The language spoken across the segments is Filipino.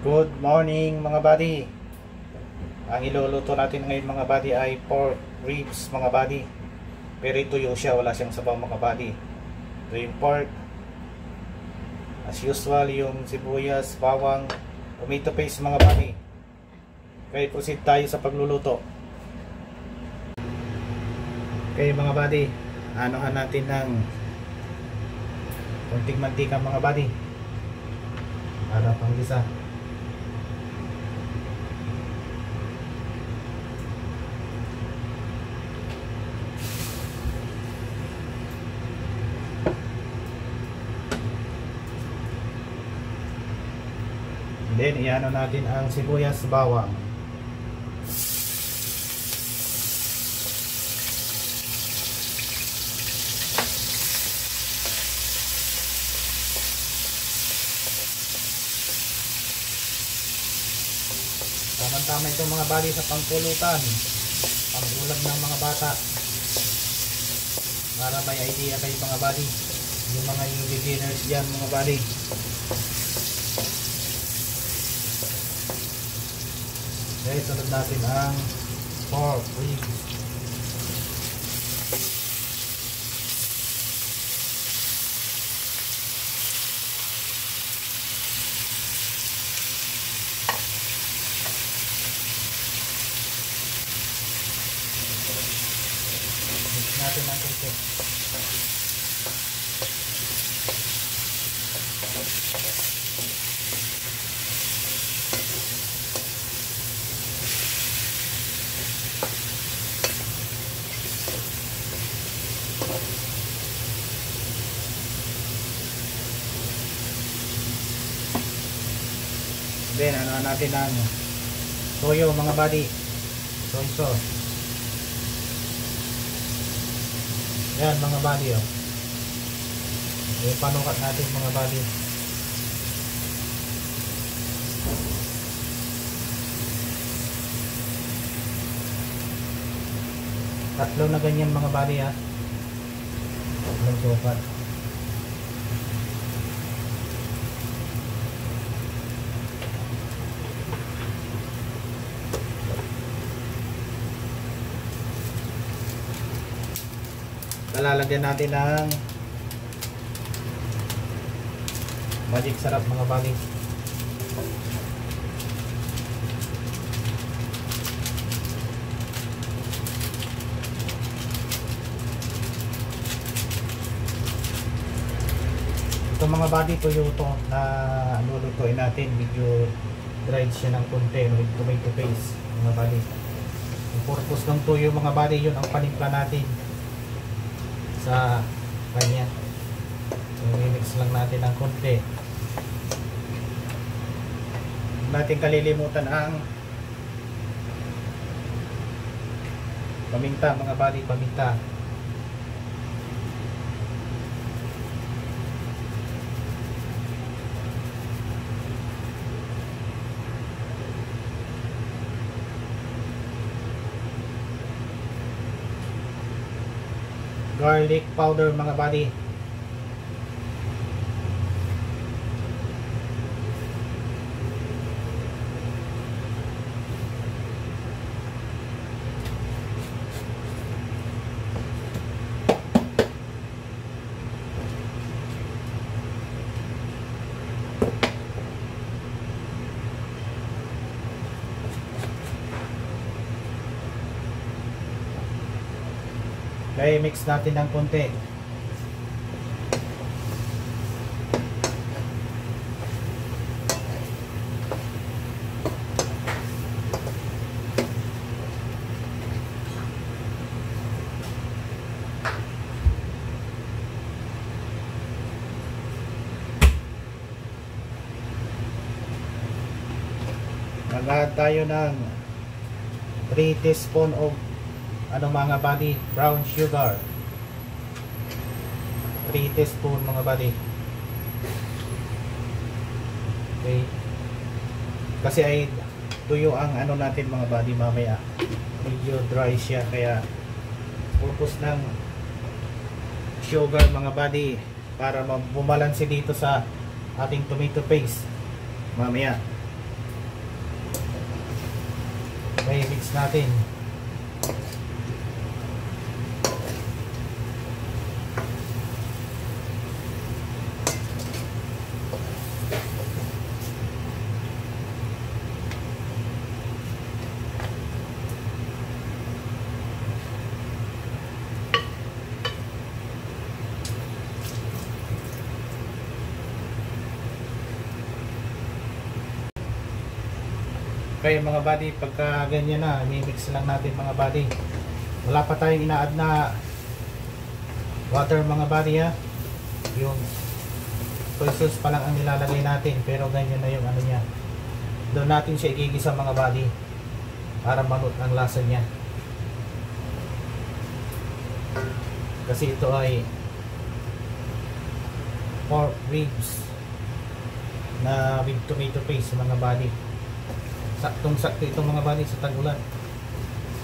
Good morning mga buddy. Ang iluluto natin ngayon mga buddy ay pork ribs mga buddy. Pero tuyo siya, wala siyang sabaw mga buddy. Ito yung pork. As usual yung sibuyas, bawang, tomato paste mga buddy. Okay, proceed tayo sa pagluluto. Okay mga buddy, anuhan natin ng konting mantika mga buddy para panggisa. Then iano natin ang sibuyas, bawang. Tama-tama ito mga buddy sa pangpulutan, pangulam ng mga bata, para may idea kayo mga buddy, yung mga beginners dyan mga buddy. Okay, sunod natin ang pork ribs. Mix natin ang konti. Then ano natin ang toyo mga buddy, soy sauce. Yan mga buddy, oh. Yung panukat natin mga buddy. Tatlo na ganyan mga buddy, ha. Tatlong sukat. Lalagyan natin ng magic sarap mga buddy. Ito mga buddy, tuyo ito na lulutuin natin. Medyo dried siya ng konti with tomato paste mga buddy. Yung purpose ng tuyo mga buddy, yun ang panimpla natin sa kanya. So, i-mix lang natin ng konti. Huwag natin kalilimutan ang paminta mga buddy, paminta. Garlic powder mga buddy. Okay, mix natin ng konti. Mag-add tayo ng 3 teaspoon of mga buddy, brown sugar. 3 teaspoon mga buddy. Okay, kasi ay tuyo ang natin mga buddy mamaya, medyo dry siya, kaya purpose ng sugar mga buddy para bumalanse dito sa ating tomato paste mamaya. Okay, mix natin. Okay mga buddy, pagka ganyan na, mimix lang natin mga buddy. Wala pa tayong ina-add na water mga buddy ha. Yung soy sauce pa lang ang nilalagay natin, pero ganyan na yung ano niya. Doon natin siya igigisa mga buddy para manut ang lasa niya. Kasi ito ay pork ribs na with tomato paste mga buddy. Saktong-sakto itong mga buddy sa tag-ulan.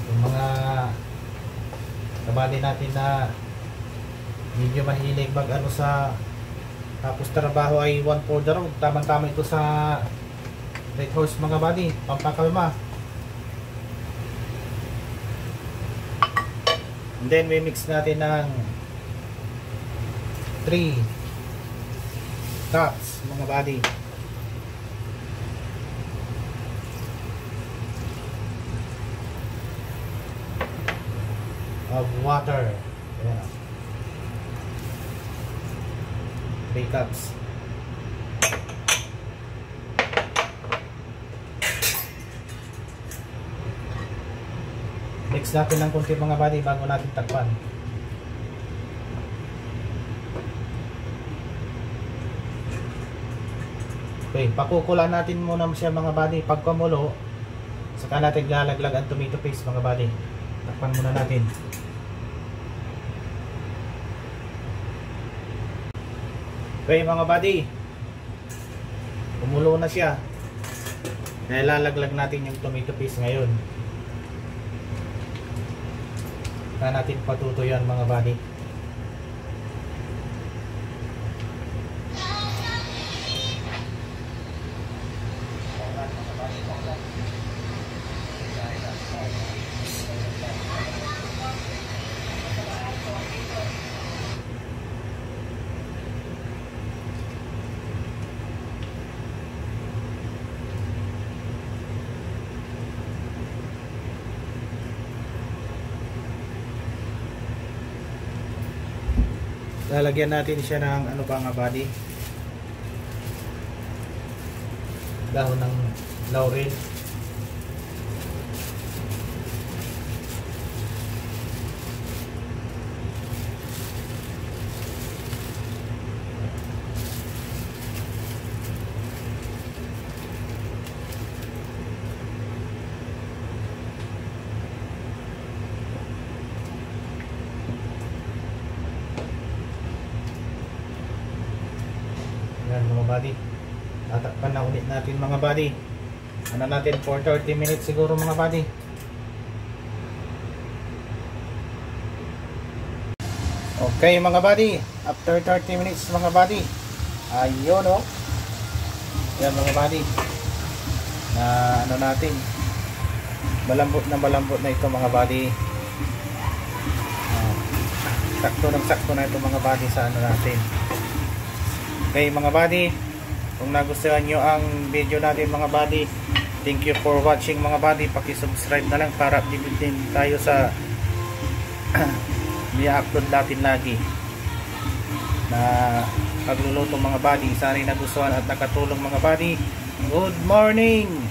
Yung mga kabali natin na medyo mahilig mag ano sa tapos trabaho ay 1 for the road. Tamang-tama ito sa Red Horse mga buddy, pampakalma. And then we mix natin ng 3 cups mga buddy of water. Ayan. 3 cups. Mix natin ng konti mga buddy bago natin takpan. Okay, pakukulaan natin muna siya mga buddy. Pag kumulo, saka natin lalaglag ang tomato paste mga buddy. Takpan muna natin. Okay mga buddy, kumulo na siya. Kaya lalaglag natin yung tomato paste ngayon. Saka natin patutuyan mga buddy. Lalagyan natin siya ng ano pa nga buddy, dahon ng laurel. Yan mga buddy, tatakpan na ulit natin mga buddy. Ano natin for 30 minutes siguro mga buddy. Okay mga buddy, after 30 minutes mga buddy, ayun o. Yan mga buddy, na ano natin, malambot na ito mga buddy. Sakto na ito mga buddy sa ano natin. Okay mga buddy, kung nagustuhan nyo ang video natin mga buddy, thank you for watching mga buddy. Paki-subscribe na lang para update din tayo sa i-upload natin lagi na pagluluto mga buddy. Sana nagustuhan at nakatulong mga buddy. Good morning!